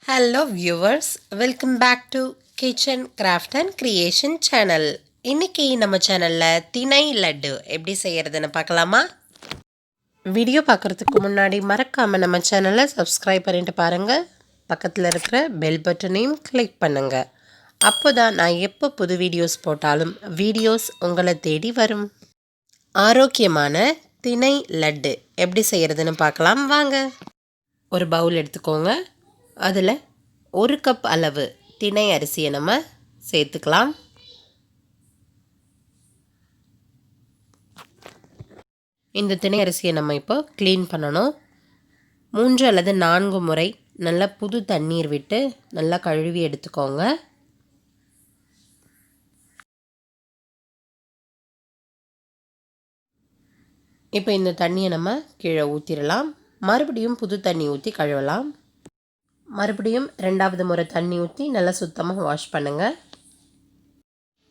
Hello viewers, welcome back to Kitchen Craft and Creation channel. இன்னைக்கு நம்ம சேனல்ல திணை லட்டு எப்படி செய்யறதுன்னு பார்க்கலாமா? வீடியோ பார்க்கறதுக்கு முன்னாடி மறக்காம நம்ம சேனலை சப்ஸ்கிரைப் பண்ணிட்டு பாருங்க. பக்கத்துல இருக்கிற பெல் பட்டனையும் கிளிக் பண்ணுங்க. அப்போதான் நான் எப்போ புது வீடியோஸ் போட்டாலும் வீடியோஸ் உங்களை தேடி வரும். ஆரோக்கியமான திணை லட்டு எப்படி செய்யறதுன்னு பார்க்கலாம் வாங்க. ஒரு பவுல் எடுத்துக்கோங்க. அதில் 1 கப் அளவு திணை அரிசியை நம்ம சேர்த்துக்கலாம். இந்த திணை அரிசியை நம்ம இப்போ க்ளீன் பண்ணணும். 3 அல்லது 4 முறை நல்லா புது தண்ணீர் விட்டு நல்லா கழுவி எடுத்துக்கோங்க. இப்போ இந்த தண்ணியை நம்ம கீழே ஊற்றிடலாம். மறுபடியும் புது தண்ணி ஊற்றி கழுவலாம். மறுபடியும் 2வது முறை தண்ணி ஊற்றி நல்லா சுத்தமாக வாஷ் பண்ணுங்கள்.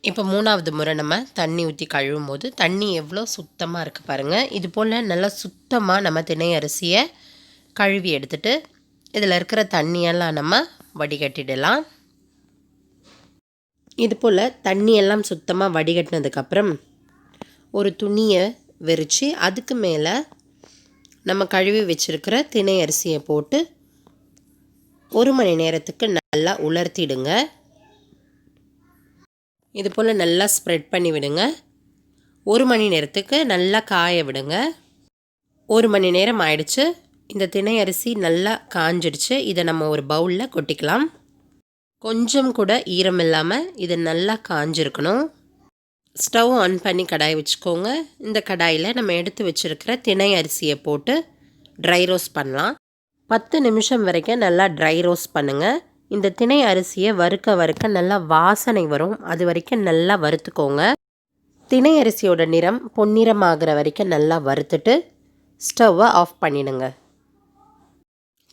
இப்போ 3வது முறை நம்ம தண்ணி ஊற்றி கழுவும் போது தண்ணி எவ்வளோ சுத்தமாக இருக்குது பாருங்கள். இது போல் நல்லா சுத்தமாக நம்ம திணை அரிசியை கழுவி எடுத்துட்டு இதில் இருக்கிற தண்ணியெல்லாம் நம்ம வடிகட்டிடலாம். இது போல் தண்ணியெல்லாம் சுத்தமாக வடிகட்டினதுக்கப்புறம் ஒரு துணியை விரித்து அதுக்கு மேலே நம்ம கழுவி வச்சுருக்கிற திணை அரிசியை போட்டு 1 மணி நேரத்துக்கு நல்லா உலர்த்திடுங்க. இது போல் நல்லா ஸ்ப்ரெட் பண்ணி விடுங்க. 1 மணி நேரத்துக்கு நல்லா காய விடுங்க. 1 மணி நேரம் ஆயிடுச்சு. இந்த திணை அரிசி நல்லா காஞ்சிடுச்சு. இதை நம்ம ஒரு பவுலில் கொட்டிக்கலாம். கொஞ்சம் கூட ஈரம் இல்லாமல் இது நல்லா காஞ்சிருக்கணும். ஸ்டவ் ஆன் பண்ணி கடாய் வச்சுக்கோங்க. இந்த கடாயில் நம்ம எடுத்து வச்சுருக்கிற திணை அரிசியை போட்டு ட்ரை ரோஸ்ட் பண்ணலாம். 10 நிமிஷம் வரைக்கும் நல்லா ட்ரை ரோஸ்ட் பண்ணுங்கள். இந்த திணை அரிசியை வறுக்க நல்லா வாசனை வரும். அது வரைக்கும் நல்லா வறுத்துக்கோங்க. திணை அரிசியோட நிறம் பொன்னிறமாகிற வரைக்கும் நல்லா வறுத்துட்டு ஸ்டவ்வை ஆஃப் பண்ணிடுங்க.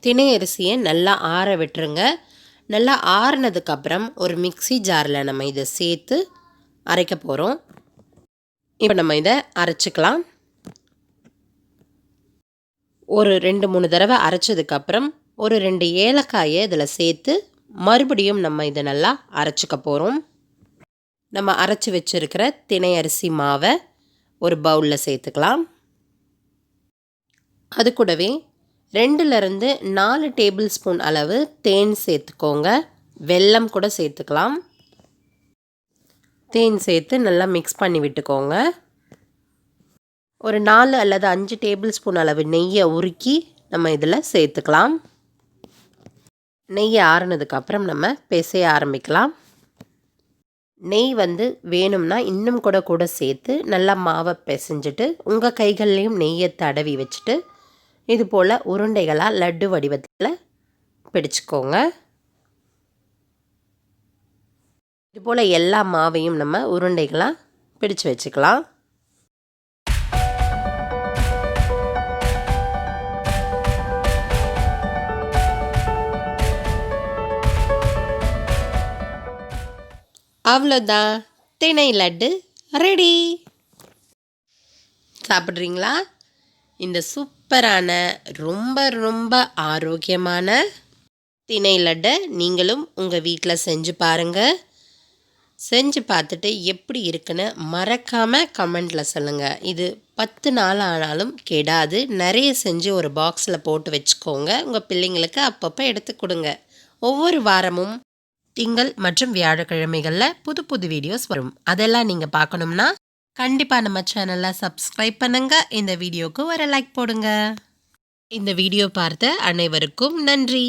திணை அரிசியை நல்லா ஆற விட்டுருங்க. நல்லா ஆறுனதுக்கப்புறம் ஒரு மிக்ஸி ஜாரில் நம்ம இதை சேர்த்து அரைக்க போகிறோம். இப்போ நம்ம இதை அரைச்சிக்கலாம். ஒரு 2-3 தடவை அரைச்சதுக்கப்புறம் ஒரு 2 ஏலக்காயை இதில் சேர்த்து மறுபடியும் நம்ம இதை நல்லா அரைச்சிக்க போகிறோம். நம்ம அரைச்சி வச்சுருக்கிற திணை அரிசி மாவை ஒரு பவுலில் சேர்த்துக்கலாம். அது கூடவே 2லேருந்து 4 டேபிள் ஸ்பூன் அளவு தேன் சேர்த்துக்கோங்க. வெல்லம் கூட சேர்த்துக்கலாம். தேன் சேர்த்து நல்லா மிக்ஸ் பண்ணி விட்டுக்கோங்க. ஒரு 4 அல்லது 5 டேபிள் ஸ்பூன் அளவு நெய்யை உருக்கி நம்ம இதில் சேர்த்துக்கலாம். நெய்யை ஆறுனதுக்கப்புறம் நம்ம பிசைய ஆரம்பிக்கலாம். நெய் வேணும்னா இன்னும் கூட சேர்த்து நல்லா மாவை பிசைஞ்சிட்டு உங்கள் கைகள்லேயும் நெய்யை தடவி வச்சுட்டு இது போல் உருண்டைகளாக லட்டு வடிவத்தில் பிடிச்சிக்கோங்க. இது போல் எல்லா மாவையும் நம்ம உருண்டைகளாக பிடிச்சு வச்சுக்கலாம். அவ்வளோதான், திணை லட்டு ரெடி. சாப்பிட்றீங்களா? இந்த சூப்பரான ரொம்ப ஆரோக்கியமான திணை லட்டை நீங்களும் உங்கள் வீட்டில் செஞ்சு பாருங்கள். செஞ்சு பார்த்துட்டு எப்படி இருக்குன்னு மறக்காமல் கமெண்டில் சொல்லுங்கள். இது 10 நாள் ஆனாலும் கெடாது. நிறைய செஞ்சு ஒரு பாக்ஸில் போட்டு வச்சுக்கோங்க. உங்கள் பிள்ளைங்களுக்கு அப்பப்போ எடுத்து கொடுங்க. ஒவ்வொரு வாரமும் திங்கள் மற்றும் வியாழக்கிழமைகளில் புது வீடியோஸ் வரும். அதெல்லாம் நீங்கள் பார்க்கணும்னா கண்டிப்பாக நம்ம சேனலை சப்ஸ்கிரைப் பண்ணுங்க. இந்த வீடியோவுக்கு ஒரு லைக் போடுங்க. இந்த வீடியோ பார்த்த அனைவருக்கும் நன்றி.